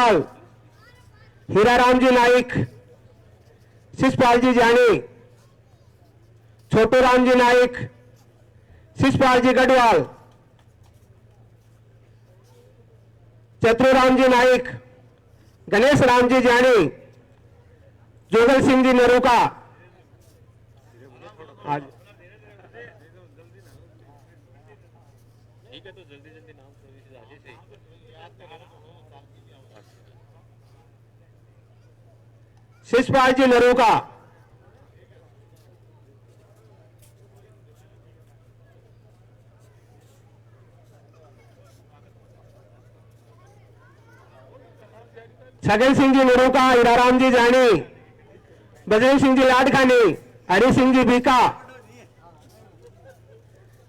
गढ़वाल, हीराराम जी नाइक, शिषपाल जी जानी, छोटू राम जी नाइक, शिषपाल जी गढ़वाल, चतुराम जी नाइक, गणेश राम जी जानी, जोगल सिंह जी नरूका। आज ठीक है, तो जल्दी जल्दी नाम आगे से शिषपाल जी नरूका, छगन सिंह जी नरूका, हीराराम जी जानी, बजरंग सिंह जी लाडखानी, हरि सिंह जी बीका,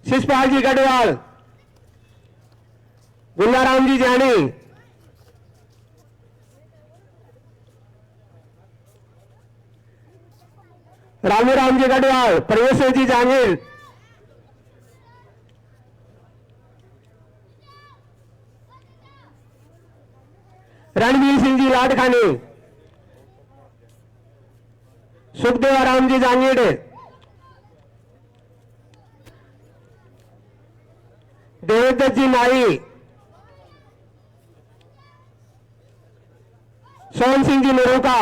शिषपाल जी गढ़वाल, गुल्लाराम जी जानी, रामू राम जी गढ़वाल, परमेश्वर जी जांगीर, रणवीर सिंह जी लाडखानी, सुखदेव राम जी जांगीर, देवेंद्र जी नाई, सोहन सिंह जी नरूका,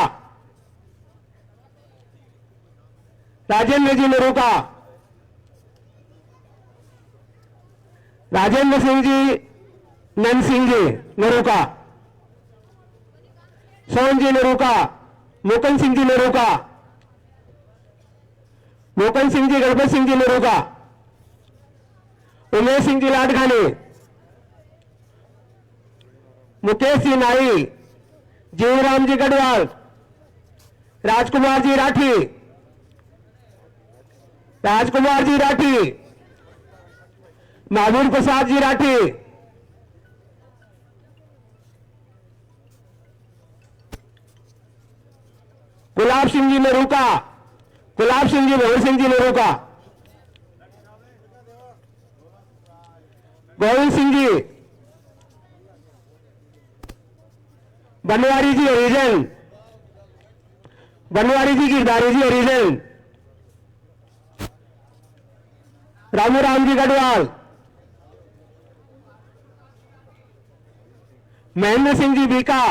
राजेंद्र जी नरूका, राजेंद्र सिंह जी, नंद सिंह जी नरूका, सोहन जी नरूका, मोकन सिंह जी नरूका, मोकन सिंह जी गणपत सिंह जी नरूका, उमेश सिंह जी लाडखानी, मुकेश जी नाई, जीवराम जी गढ़वाल, राजकुमार जी राठी, राजकुमार जी राठी, महावीर प्रसाद जी राठी, गुलाब सिंह जी नरूका, गुलाब सिंह जी भवन सिंह जी नरूका, गोविंद सिंह जी, बनवारी जी हरिजन, बनवारी जी गिरधारी जी हरिजन, रामू राम जी गढ़वाल, महेंद्र सिंह जी बीका,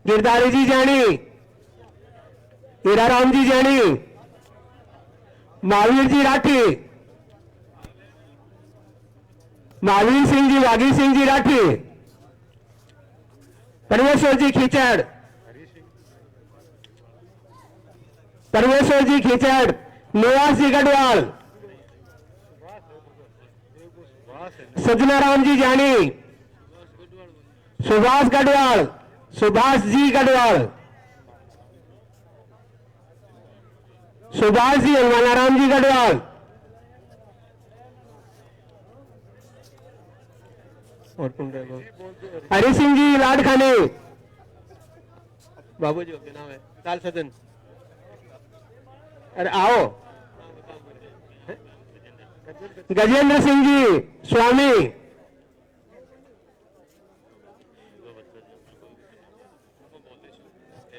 गिरधारी जी जानी, हीराराम जी जानी, महावीर जी राठी, महावीर सिंह जी वागी सिंह जी राठी, परमेश्वर जी खींचड़, परमेश्वर जी खींचड़, निवास जी गढ़वाल, सजना राम जी जानी, सुभाष गढ़वाल, सुभाष जी गढ़वाल, सुभाष जी हनुमानाराम जी गढ़वाल, और हरि सिंह जी लाडखानी, बाबू जी के नाम है ताल सदन। अरे आओ, गजेंद्र सिंह जी स्वामी,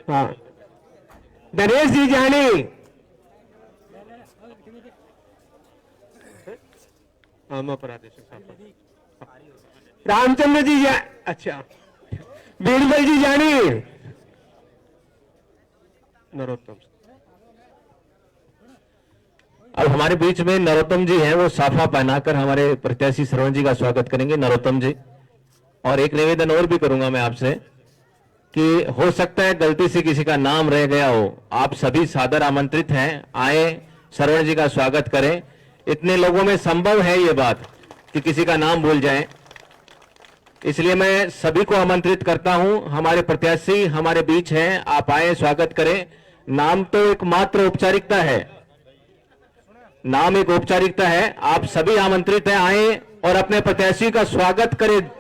हाँ, नरेश जी जानी, रामचंद्र जी अच्छा, बीरबल जी जानी, नरोत्तम। अब हमारे बीच में नरोत्तम जी हैं, वो साफा पहनाकर हमारे प्रत्याशी श्रवण जी का स्वागत करेंगे। नरोत्तम जी, और एक निवेदन और भी करूंगा मैं आपसे कि हो सकता है गलती से किसी का नाम रह गया हो, आप सभी सादर आमंत्रित हैं, आए श्रवण जी का स्वागत करें। इतने लोगों में संभव है ये बात कि किसी का नाम भूल जाए, इसलिए मैं सभी को आमंत्रित करता हूं। हमारे प्रत्याशी हमारे बीच हैं, आप आए, स्वागत करें। नाम तो एक मात्र औपचारिकता है, नाम एक औपचारिकता है, आप सभी आमंत्रित हैं, आए और अपने प्रत्याशी का स्वागत करें,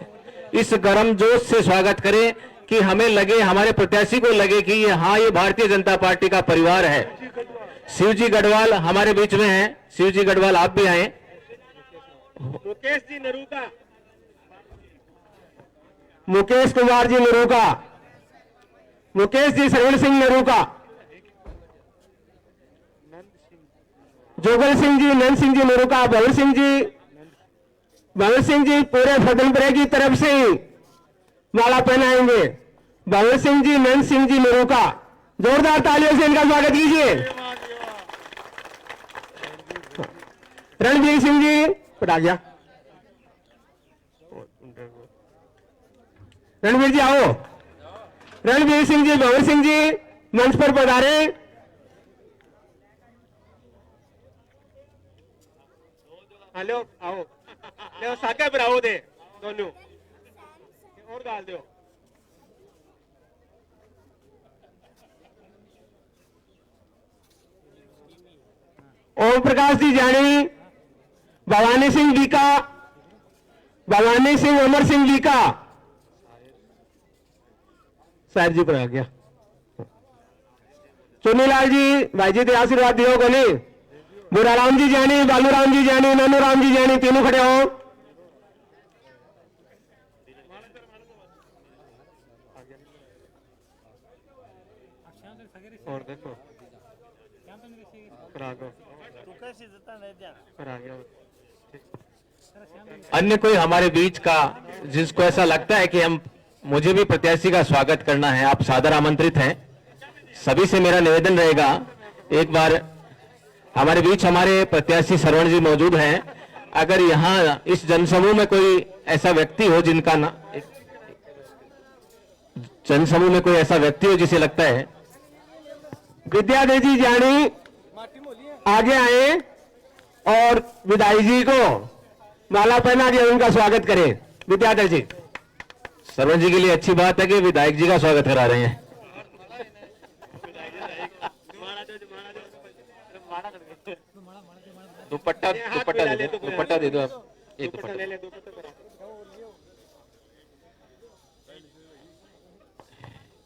इस गर्म जोश से स्वागत करें कि हमें लगे, हमारे प्रत्याशी को लगे कि हाँ, ये भारतीय जनता पार्टी का परिवार है। शिवजी गढ़वाल हमारे बीच में हैं, शिवजी गढ़वाल आप भी आए मुकेश जी नरूका, मुकेश कुमार जी नरूका, मुकेश जी श्रवण सिंह नरूका, जोगल सिंह जी, नंद सिंह जी नरूका, भवन सिंह जी पूरे फतेहपुरे की तरफ से ही माला पहनाएंगे। भवन सिंह जी, नंद सिंह जी नरूका, जोरदार तालियों से इनका स्वागत कीजिए। रणवीर सिंह जी पटा गया, रणवीर जी आओ। रणवीर सिंह जी, भवन सिंह जी मंच पर पधारे। हेलो आओ, ले साके पर आओ दे दोनों और डाल दो। ओम प्रकाश जी जानी, भवानी सिंह लीका, भवानी सिंह, अमर सिंह लीका, साहिब जी पर आ गया। चुनीलाल जी, भाई जी आशीर्वाद दियो कोनी। बुराराम जी जानी, बालूराम जी जानी, ननूराम जी जानी, तीनों खड़े हो। और देखो अन्य कोई हमारे बीच का जिसको ऐसा लगता है कि मुझे भी प्रत्याशी का स्वागत करना है, आप सादर आमंत्रित हैं। सभी से मेरा निवेदन रहेगा, एक बार हमारे बीच हमारे प्रत्याशी श्रवण जी मौजूद हैं। अगर यहां इस जनसमूह में कोई ऐसा व्यक्ति हो जिनका जनसमूह में कोई ऐसा व्यक्ति हो जिसे लगता है विद्याधर जी जानी आगे आए और विदाई जी को माला पहना के उनका स्वागत करें। विद्याधर जी, श्रवण जी के लिए अच्छी बात है कि विधायक जी का स्वागत करा रहे हैं। दुपट्टा दुपट्टा दे दो, दुपट्टा दे दो आप, एक दुपट्टा।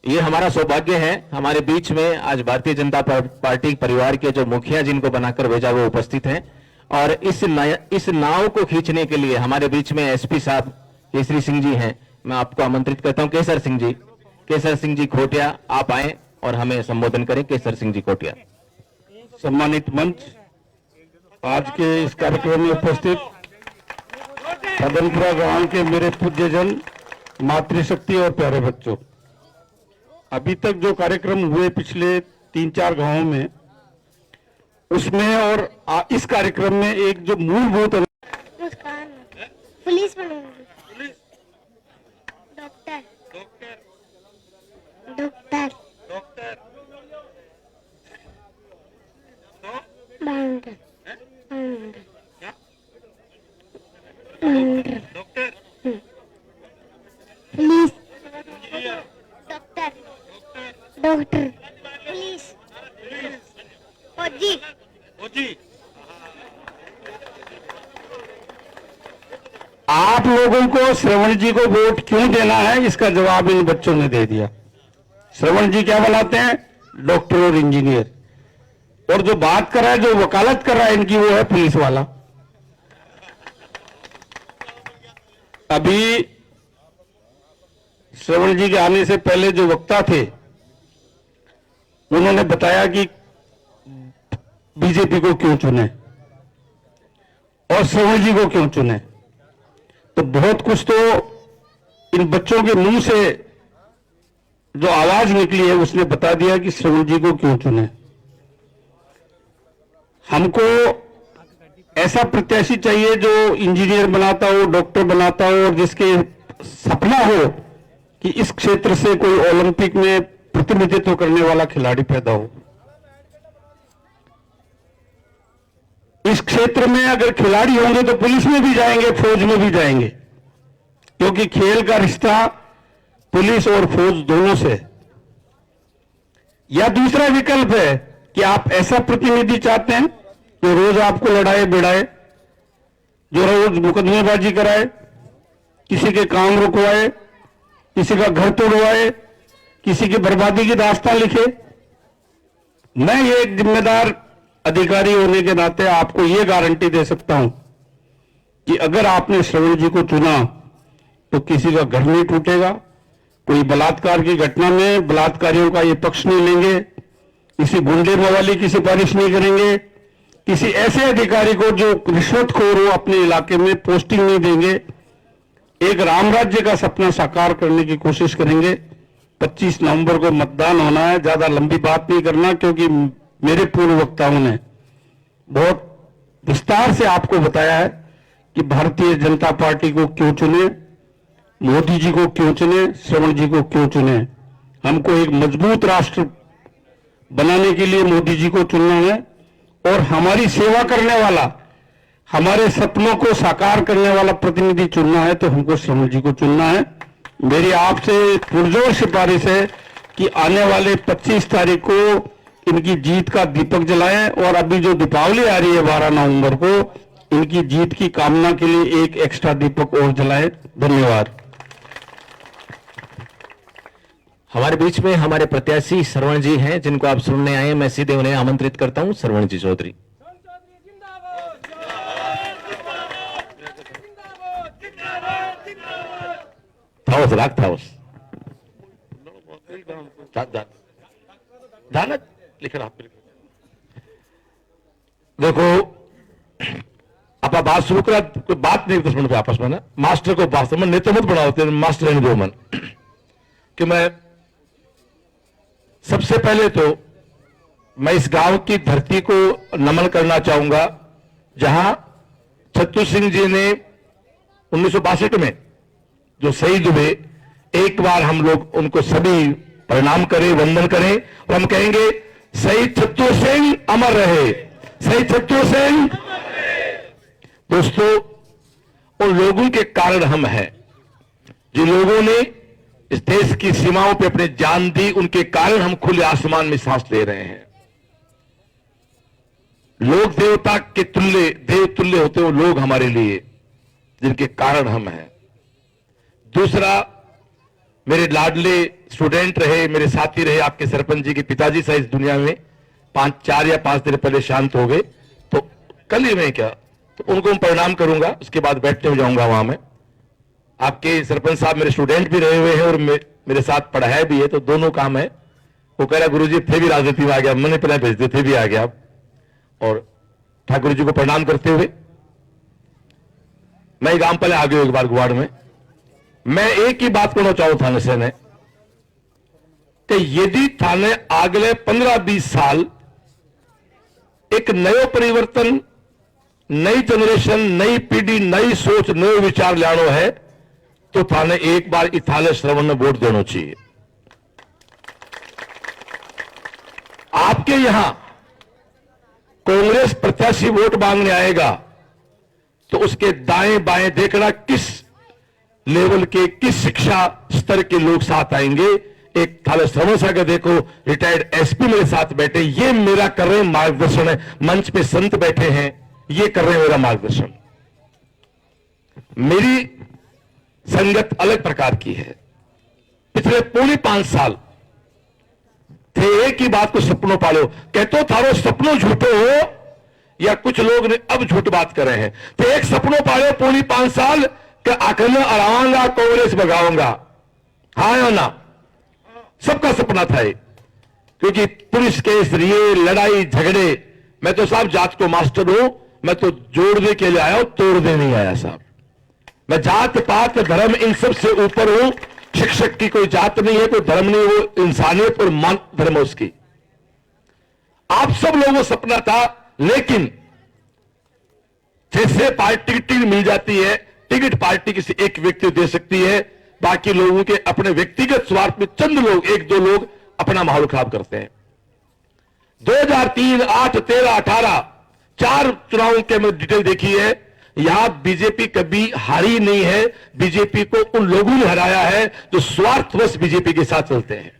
ये हमारा सौभाग्य है, हमारे बीच में आज भारतीय जनता पार्टी परिवार के जो मुखिया जिनको बनाकर भेजा वो उपस्थित हैं। और इस नाव को खींचने के लिए हमारे बीच में एसपी साहब केसरी सिंह जी हैं। मैं आपको आमंत्रित करता हूं, केसर सिंह जी खोटिया, आप आए और हमें संबोधन करें। केसर सिंह जी खोटिया। सम्मानित मंच, आज के इस कार्यक्रम में उपस्थित फतेहपुरा गांव के मेरे पूज्यजन, मातृशक्ति और प्यारे बच्चों, अभी तक जो कार्यक्रम हुए पिछले 3-4 गांवों में, उसमें और इस कार्यक्रम में एक जो मूलभूत मुस्कान पुलिस बनूंगी, डॉक्टर डॉक्टर बाउंडर पुलिस, डॉक्टर डॉक्टर पुलिस, फौजी। आप लोगों को श्रवण जी को वोट क्यों देना है, इसका जवाब इन बच्चों ने दे दिया। श्रवण जी क्या बनाते हैं? डॉक्टर और इंजीनियर। और जो बात कर रहा है, जो वकालत कर रहा है इनकी, वो है पुलिस वाला। अभी श्रवण जी के आने से पहले जो वक्ता थे, उन्होंने बताया कि बीजेपी को क्यों चुने और श्रवण जी को क्यों चुने। तो बहुत कुछ तो इन बच्चों के मुंह से जो आवाज निकली है उसने बता दिया कि श्रवण जी को क्यों चुने। हमको ऐसा प्रत्याशी चाहिए जो इंजीनियर बनाता हो, डॉक्टर बनाता हो, और जिसके सपना हो कि इस क्षेत्र से कोई ओलंपिक में प्रतिनिधित्व करने वाला खिलाड़ी पैदा हो। इस क्षेत्र में अगर खिलाड़ी होंगे तो पुलिस में भी जाएंगे, फौज में भी जाएंगे, क्योंकि खेल का रिश्ता पुलिस और फौज दोनों से। या दूसरा विकल्प है कि आप ऐसा प्रतिनिधि चाहते हैं जो रोज आपको लड़ाए भिड़ाए, जो रोज मुकदमेबाजी कराए, किसी के काम रुकवाए, किसी का घर तोड़वाए, किसी की बर्बादी की दास्तान लिखे। मैं ये एक जिम्मेदार अधिकारी होने के नाते आपको ये गारंटी दे सकता हूं कि अगर आपने श्रवण जी को चुना तो किसी का घर नहीं टूटेगा, कोई बलात्कार की घटना में बलात्कारियों का ये पक्ष नहीं लेंगे, किसी गुंडे मवाली की सिफारिश नहीं करेंगे, किसी ऐसे अधिकारी को जो रिश्वतखोर हो अपने इलाके में पोस्टिंग नहीं देंगे, एक राम राज्य का सपना साकार करने की कोशिश करेंगे। 25 नवंबर को मतदान होना है, ज्यादा लंबी बात नहीं करना, क्योंकि मेरे पूर्व वक्ताओं ने बहुत विस्तार से आपको बताया है कि भारतीय जनता पार्टी को क्यों चुने, मोदी जी को क्यों चुने, श्रवण जी को क्यों चुने। हमको एक मजबूत राष्ट्र बनाने के लिए मोदी जी को चुनना है और हमारी सेवा करने वाला, हमारे सपनों को साकार करने वाला प्रतिनिधि चुनना है तो हमको श्रवण जी को चुनना है। मेरी आपसे पुरजोर सिफारिश है कि आने वाले 25 तारीख को इनकी जीत का दीपक जलाएं और अभी जो दीपावली आ रही है 12 नवंबर को, इनकी जीत की कामना के लिए एक एक्स्ट्रा दीपक और जलाएं। धन्यवाद। हमारे बीच में हमारे प्रत्याशी श्रवण जी हैं, जिनको आप सुनने आए हैं। मैं सीधे उन्हें आमंत्रित करता हूं। श्रवण जी चौधरी। थाउस राग थाउस जाना लिखना। देखो आप बात शुरू करा, कोई बात नहीं 10 मिनट पे आपस में ना, मास्टर को बात समझ नहीं तो मत बनाओ, मास्टर रहने दो मन। कि मैं सबसे पहले तो मैं इस गांव की धरती को नमन करना चाहूंगा, जहां छत्तू सिंह जी ने 1962 में जो शहीद हुए, एक बार हम लोग उनको सभी प्रणाम करें, वंदन करें और हम कहेंगे शहीद छत्तू सिंह अमर रहे, शहीद छत्तू सिंह। दोस्तों, उन लोगों के कारण हम हैं, जिन लोगों ने इस देश की सीमाओं पे अपनी जान दी, उनके कारण हम खुले आसमान में सांस ले रहे हैं। लोग देवता के तुल्य, देव तुल्य होते हो लोग हमारे लिए, जिनके कारण हम हैं। दूसरा, मेरे लाडले स्टूडेंट रहे, मेरे साथी रहे, आपके सरपंच जी के पिताजी से इस दुनिया में 4 या 5 दिन पहले शांत हो गए, तो कल ही में क्या, तो उनको मैं प्रणाम करूंगा, उसके बाद बैठने हो जाऊंगा वहां में। आपके सरपंच साहब मेरे स्टूडेंट भी रहे हुए हैं और मेरे साथ पढ़ाया भी है, तो दोनों काम है। वो कह रहा गुरुजी थे भी राजनीति में आ गया, मैंने पहले भेजते थे भी आ गया। और ठाकुर जी को प्रणाम करते हुए मैं गांव पहले आ गया एक बार गुवाड़ में। मैं एक ही बात करना चाहूं थाने से ने कि यदि थाने अगले 15-20 साल एक नयो परिवर्तन, नई जनरेशन, नई पीढ़ी, नई सोच, नए विचार लानो है, तो थाने एक बार इथाले श्रवण ने वोट देना चाहिए। आपके यहां कांग्रेस प्रत्याशी वोट मांगने आएगा तो उसके दाएं बाएं देखना किस लेवल के, किस शिक्षा स्तर के लोग साथ आएंगे। एक थाले श्रवण सा के देखो, रिटायर्ड एसपी मेरे साथ बैठे, ये मेरा कर रहे मार्गदर्शन है। मंच पे संत बैठे हैं, ये कर रहे हैं मेरा मार्गदर्शन। मेरी संगत अलग प्रकार की है। पिछले 5.5 साल थे एक ही बात को सपनों पालो, कहते थारो सपनों झूठो हो, या कुछ लोग ने अब झूठ बात कर रहे हैं। तो एक सपनों पालो 5.5 साल कि आखिर में अड़ाऊंगा, कांग्रेस भगाऊंगा, हाँ या ना, सबका सपना था ये। क्योंकि पुलिस केस, ये लड़ाई झगड़े, मैं तो साहब जात को मास्टर हूं, मैं तो जोड़ने के लिए आया हूं, तोड़ने नहीं आया साहब। मैं जात पात धर्म इन सब से ऊपर हूं। शिक्षक की कोई जात नहीं है, कोई धर्म नहीं, वो इंसानियत और मान धर्म है उसकी। आप सब लोगों को सपना था, लेकिन जैसे पार्टी की टिकट मिल जाती है, टिकट पार्टी किसी एक व्यक्ति दे सकती है, बाकी लोगों के अपने व्यक्तिगत स्वार्थ में चंद लोग, 1-2 लोग अपना माहौल खराब करते हैं। 2003, 8, 13, 18 4 चुनावों के मैं डिटेल देखी है। यहां बीजेपी कभी हारी नहीं है। बीजेपी को उन लोगों ने हराया है जो स्वार्थवश बीजेपी के साथ चलते हैं।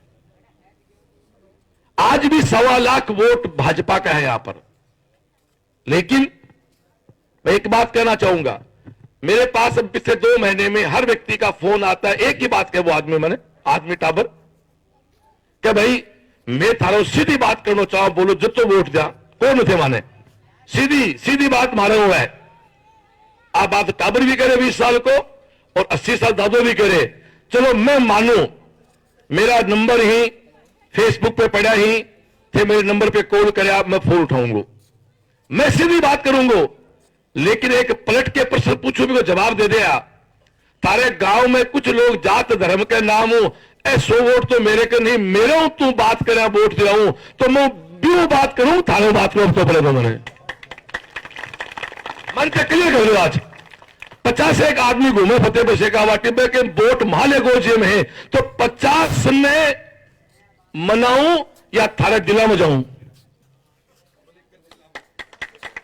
आज भी 1.25 लाख वोट भाजपा का है यहां पर। लेकिन मैं एक बात कहना चाहूंगा, मेरे पास अब पिछले 2 महीने में हर व्यक्ति का फोन आता है, एक ही बात कहे वो आदमी टाबर, क्या भाई मैं थारो सीधी बात करना चाहूं, बोलो जितो वोट दिया, कौन थे माने, सीधी बात मारे हुआ है। आप बात टाबर भी करे 20 साल को और 80 साल दादो भी करे, चलो मैं मानू, मेरा नंबर ही फेसबुक पे पड़ा ही थे, मेरे नंबर पे कॉल करे आप, मैं फोन उठाऊंगा, मैं सीधी बात करूंगा। लेकिन एक पलट के प्रश्न पूछू भी को जवाब दे दिया, तारे गांव में कुछ लोग जात धर्म के नाम हो 100 वोट तो मेरे के नहीं, मेरे हूं तू बात करे वोट दिलाऊं तो मैं क्यों बात करूं, थाने बात करूं तो पहले तो मैंने मन से क्लियर कर लो। आज 50 एक आदमी घूमे फतेहपुर शेखावाटी पे के वोट माले गोजे में है, तो 50 में मनाऊं या थारे जिला में जाऊं?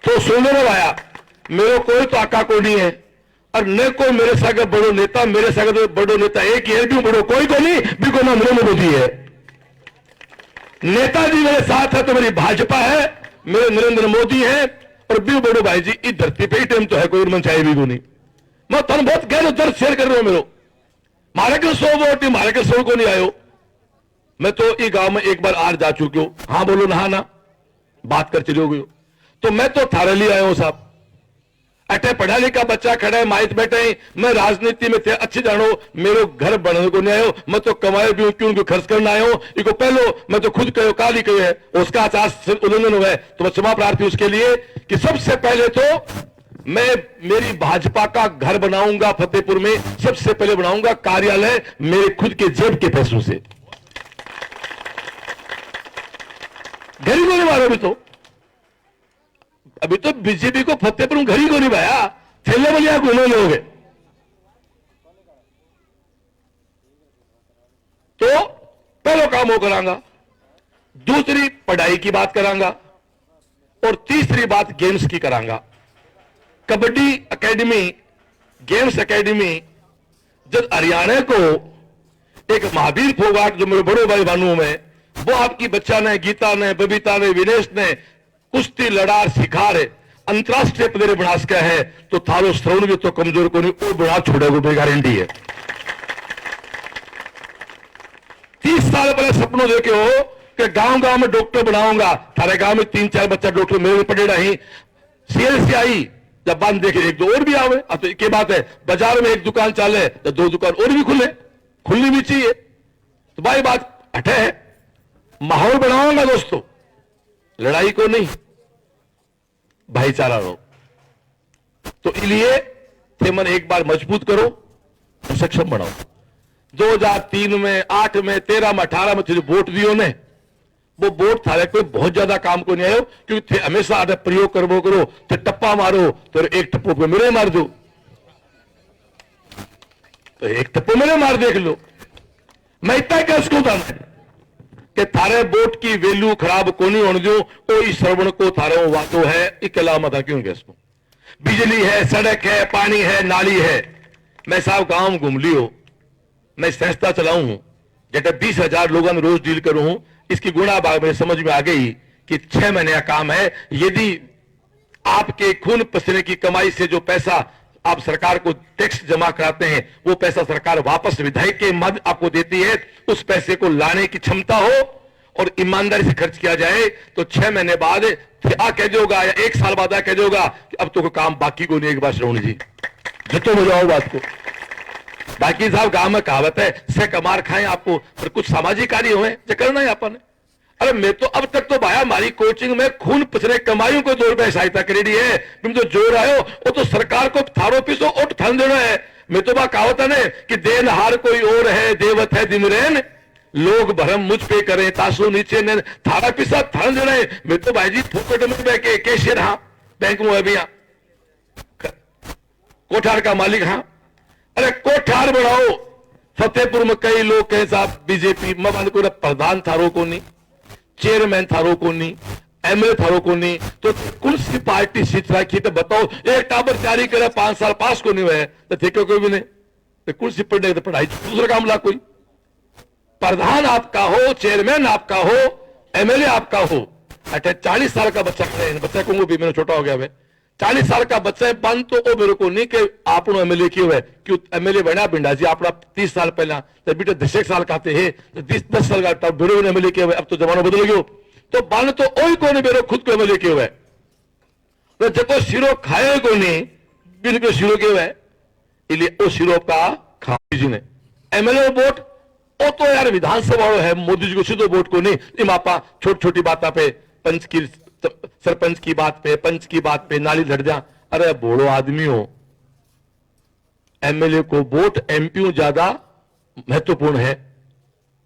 तो सुनने में आया, मेरे कोई तो आका को नहीं है और न कोई मेरे साथ बड़ो नेता, मेरे साथ तो बड़ो नेता एक ही है, भी बड़ो कोई को नहीं, भी को ना मेरे मोदी है। नेताजी मेरे साथ है तो मेरी भाजपा है, मेरे नरेंद्र मोदी है, और भी बड़ो भाई जी इस धरती पे ही टाइम तो है, कोई मन चाहे भी को नहीं। मैं तुम बहुत गहरा दर्द शेयर कर रहा हूं, मेरे मारे के 100 वोट मारे के 100 को नहीं आयो। मैं तो ये गांव में एक बार आर जा चुकी हूं, हाँ बोलो ना बात कर चले गए, तो मैं तो थारे लिए आया हूं साहब, अटे पढ़ा लिखा बच्चा खड़ा है, माइट बैठे हैं, मैं राजनीति में थे अच्छे जानो, मेरे घर बनने को नहीं आयो, मैं तो कमाए भी क्यों उनको खर्च करना आयो, इको पहलो मैं तो खुद कहो काली कहो है, उसका आचार उल्लंघन हुआ है, तो मैं क्षमा प्रार्थी उसके लिए कि सबसे पहले तो मैं मेरी भाजपा का घर बनाऊंगा फतेहपुर में, सबसे पहले बनाऊंगा कार्यालय मेरे खुद के जेब के पैसों से। गरीबों ने मारो अभी तो बीजेपी को फतेहपुर घर ही को नहीं भाया, थैले में लिया घूमे लोग, तो पहला काम वो करांगा, दूसरी पढ़ाई की बात करांगा, और तीसरी बात गेम्स की करांगा। कबड्डी एकेडमी, गेम्स एकेडमी, जब हरियाणा को एक महावीर फोगाट जो मेरे बड़े भाई बानुओं में, वो आपकी बच्चा ने, गीता ने, बबीता ने, विनेश ने कुश्ती लड़ार सिखा रहे, अंतरराष्ट्रीय प्लेयर बना सका है, तो थारो श्रवण भी तो कमजोर को नहीं, वो बना छोड़ेगा, मेरी गारंटी है। 30 साल पहले सपनों देखे हो कि गांव गांव में डॉक्टर बनाऊंगा, थारे गांव में 3-4 बच्चा डॉक्टर मेरे पड़े रही, CLCI जब बंद देखे 1-2 और भी आवे, अब तो क्या बात है, बाजार में एक दुकान चाले तो 2 दुकान और भी खुलनी भी चाहिए, तो भाई बात हटे है, माहौल बनाऊंगा दोस्तों, लड़ाई को नहीं, भाईचारा रहो। तो इसलिए थे मन एक बार मजबूत करो और सक्षम बनाओ। 2003 में, 8 में, 13 में, 18 में तुझे वोट दियो ने, वो वोट थारे कोई बहुत ज्यादा काम को नहीं आयो, क्योंकि थे हमेशा आधे प्रयोग करवो करो, थे टप्पा मारो तो एक टप्पो पे मेरे मार दो, तो एक टप्पो मेरे मार देख लो। मैं इतना कह सकूं था कि थारे वोट की वैल्यू खराब को नहीं होने दो, कोई श्रवण को थारे वातो है, इकला मत क्यों कह सकूं। बिजली है, सड़क है, पानी है, नाली है। मैं साहब गांव घूम लियो, मैं संस्था चलाऊं हूं, जैसे 20,000 लोगों में रोज डील करूं हूं, इसकी गुणा बाग मेरे समझ में आ गई कि 6 महीने का काम है। यदि आपके खून पसीने की कमाई से जो पैसा आप सरकार को टैक्स जमा कराते हैं, वो पैसा सरकार वापस विधायक के मद आपको देती है, उस पैसे को लाने की क्षमता हो और ईमानदारी से खर्च किया जाए, तो 6 महीने बाद आ कह दोगा या 1 साल बाद आ कह दोगा कि अब तो कोई काम बाकी को नहीं। एक बार श्रवण जी जितो बजाओ बात को, बाकी साहब गांव में कहावत है, से कमार खाएं आपको, पर कुछ सामाजिक कार्य हुए जो करना है अपन। अरे मैं तो अब तक तो भाया हमारी कोचिंग में खून पसीने कमाइयों को 2 रुपए सहायता करेगी है, तुम तो जोर आयो वो तो सरकार को थारो पीसो ओट थान देना है। मैं तो बात कहावत है कि देनहार कोई और है, देवत है दिमरेन, लोग भरम मुझ पे करें तासु नीचे ने, थारा पीसा थान देना है। मैं तो भाई जी फोकट में बह के कैशियर, हाँ बैंक में अभी कोठार का मालिक, हाँ अरे कोठार बढ़ाओ। फतेहपुर में कई लोग कहे साहब बीजेपी में को प्रधान थारो को नहीं, चेयरमैन थारो को नहीं, MLA थारो को नहीं, तो कौन सी पार्टी सीट रखी? तो बताओ, एक टाबर जारी करे 5 साल पास को नहीं हुआ है तो ठेके कोई भी नहीं, तो कौन सी पढ़ने तो पढ़ाई दूसरा काम ला। कोई प्रधान आपका हो, चेयरमैन आपका हो, MLA आपका हो, 40 साल का बच्चा खड़े, बच्चा कहूंगा भी मेरा छोटा हो गया है, 40 साल का बच्चा है बंद, तो वो मेरे को नहीं कि आप MLA क्यों है, क्यों MLA बना बिंडा जी अपना 30 साल पहला, तो बेटा 10 साल का थे, तो 10 साल का बेरो ने MLA किया हुआ, अब तो जमाना बदल गयो, तो बन तो वही को नहीं बेरो खुद को MLA किया हुआ है, तो जब सिरो खाए को नहीं बिल्कुल सिरो के हुए इसलिए वो सिरो का खावी जी ने एमएलए वोट वो तो यार विधानसभा है, मोदी जी को सीधो वोट को नहीं, इम आपा छोटी छोटी बातों पे पंच की सरपंच की बात पे पंच की बात पे नाली लड़ जा। अरे बोलो आदमी हो, एमएलए को वोट एमपी ज्यादा महत्वपूर्ण है।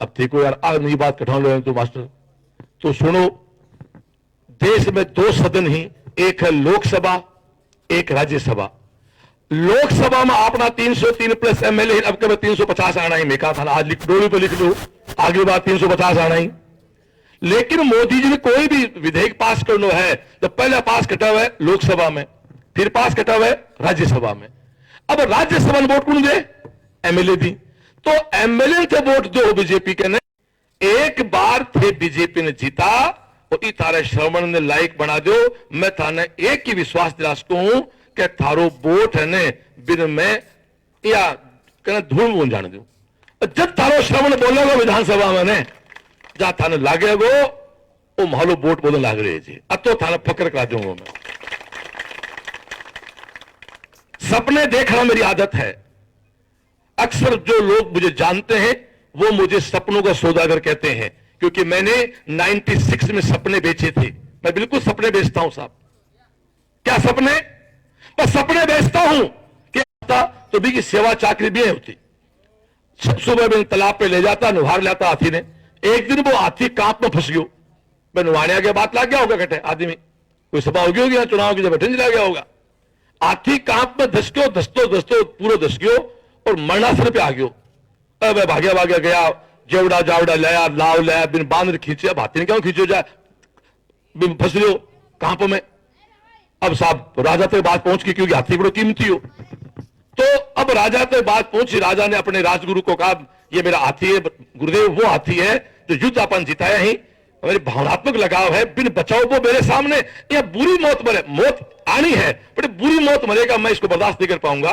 अब देखो यार आज नई बात कठा लो तो मास्टर, तो सुनो, देश में 2 सदन ही, एक है लोकसभा एक राज्यसभा। लोकसभा में अपना 303 प्लस एमएलए, अब कभी 350 आना ही, मैं कहा था आज डोली पे लिख लो आगे बात 350 आना ही। लेकिन मोदी जी ने कोई भी विधेयक पास करना है तो पहले पास कटा हुआ है लोकसभा में, फिर पास कटा हुआ है राज्यसभा में। अब राज्यसभा में वोट कौन दे? एमएलए दी। तो एमएलए थे वोट दो बीजेपी के ने, एक बार थे बीजेपी ने जीता और तारे श्रवण ने लायक बना दो। मैं थाने एक ही विश्वास दिला सकता हूं कि थारो वोट है ने बिन में या कहना धूल मुन जाने दो। जब थारो श्रवण बोलेगा विधानसभा में ने जहां थाने लागेगो वो मालो वोट बोलने लाग रहे जी, अब तो थाने फकर करा दूंगा मैं। सपने देखना मेरी आदत है। अक्सर जो लोग मुझे जानते हैं वो मुझे सपनों का सौदागर कहते हैं, क्योंकि मैंने 96 में सपने बेचे थे। मैं बिल्कुल सपने बेचता हूं साहब। क्या सपने? मैं सपने बेचता हूं कि तो भी की सेवा चाकरी भी होती। सुबह में तालाब पे ले जाता, नुहार लाता हाथी ने। एक दिन वो हाथी कांप में फंस गयो। मैं नुहाने के बात लग गया होगा कटे आदमी, कोई सभा होगी होगी चुनाव की, जब बैठे चला गया होगा। हाथी कांप में धसक्यो, धसतो पूरा धसक्यो और मरणासन पे आ गयो। अब भाग्या भाग्या गया, जेवड़ा जावड़ा लाया, लाव लाया, बिन बांध खींचे। अब हाथी ने क्यों खींचो जाए, बिन फंस लियो कांप में। अब साहब राजा तक बात पहुंच गई, क्योंकि हाथी बड़ो कीमती हो। तो अब राजा तक बात पहुंची, राजा ने अपने राजगुरु को कहा ये मेरा हाथी है गुरुदेव, वो हाथी है जो युद्ध अपन जिताया ही, मेरी भावनात्मक लगाव है, बिन बचाओ वो मेरे सामने या बुरी मौत मरे, मौत आनी है बट बुरी मौत मरेगा, मैं इसको बर्दाश्त नहीं कर पाऊंगा।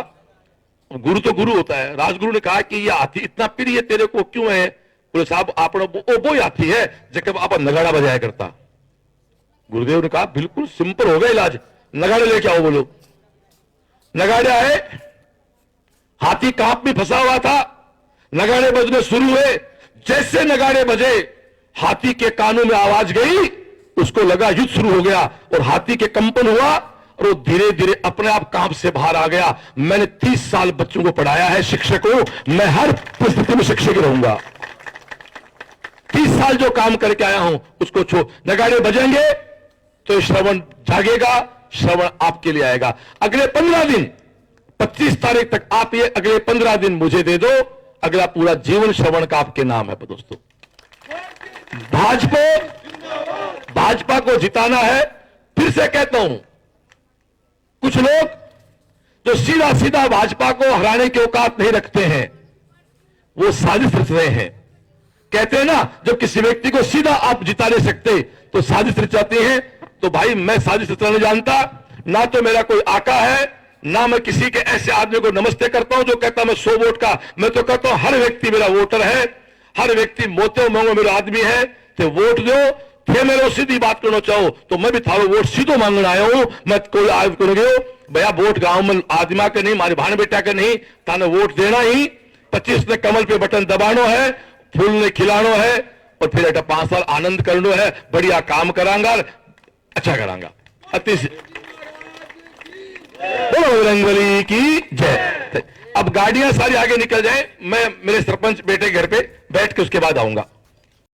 गुरु तो गुरु होता है। राजगुरु ने कहा कि ये हाथी इतना प्रिय तेरे को क्यों है? बोले साहब आप वो हाथी है जब आप नगाड़ा बजाया करता। गुरुदेव ने कहा बिल्कुल सिंपल हो गया इलाज, नगाड़े लेके आओ। बोलो नगाड़े आए, हाथी कांप में फंसा हुआ था, नगाड़े बजने शुरू हुए। जैसे नगाड़े बजे हाथी के कानों में आवाज गई, उसको लगा युद्ध शुरू हो गया और हाथी के कंपन हुआ और वो धीरे धीरे अपने आप कांप से बाहर आ गया। मैंने 30 साल बच्चों को पढ़ाया है, शिक्षक हूं मैं, हर परिस्थिति में शिक्षक रहूंगा। 30 साल जो काम करके आया हूं उसको छोड़। नगाड़े बजेंगे तो श्रवण जागेगा, श्रवण आपके लिए आएगा। अगले 15 दिन 25 तारीख तक आप ये अगले 15 दिन मुझे दे दो, अगला पूरा जीवन श्रवण का आपके नाम है। दोस्तों भाजपा को जिताना है। फिर से कहता हूं, कुछ लोग जो सीधा सीधा भाजपा को हराने की औकात नहीं रखते हैं वो साजिश रच रहे हैं। कहते हैं ना जब किसी व्यक्ति को सीधा आप जिता नहीं सकते तो साजिश रचाते हैं। तो भाई मैं साजिश रचना नहीं जानता, ना तो मेरा कोई आका है, ना मैं किसी के ऐसे आदमी को नमस्ते करता हूं जो कहता मैं 100 वोट का। मैं तो कहता हूं हर व्यक्ति मेरा वोटर है, हर व्यक्ति मोते मांगो मेरा आदमी है, तो वोट दो। थे मेरे सीधी बात करना चाहो तो मैं भी थारो वोट सीधो मांगने आया हूं। मैं कोई आज कर गयो भैया वोट गांव में आदमा के नहीं, मारे भाण बेटा के नहीं, थाने वोट देना ही। 25 ने कमल पे बटन दबानो है, फूल ने खिलानो है और फिर एटा 5 साल आनंद करनो है, बढ़िया काम करांगा, अच्छा करांगा। अति बोलो रंगवली की जय। अब गाड़ियां सारी आगे निकल जाए, मैं मेरे सरपंच बेटे घर पे बैठ के उसके बाद आऊंगा।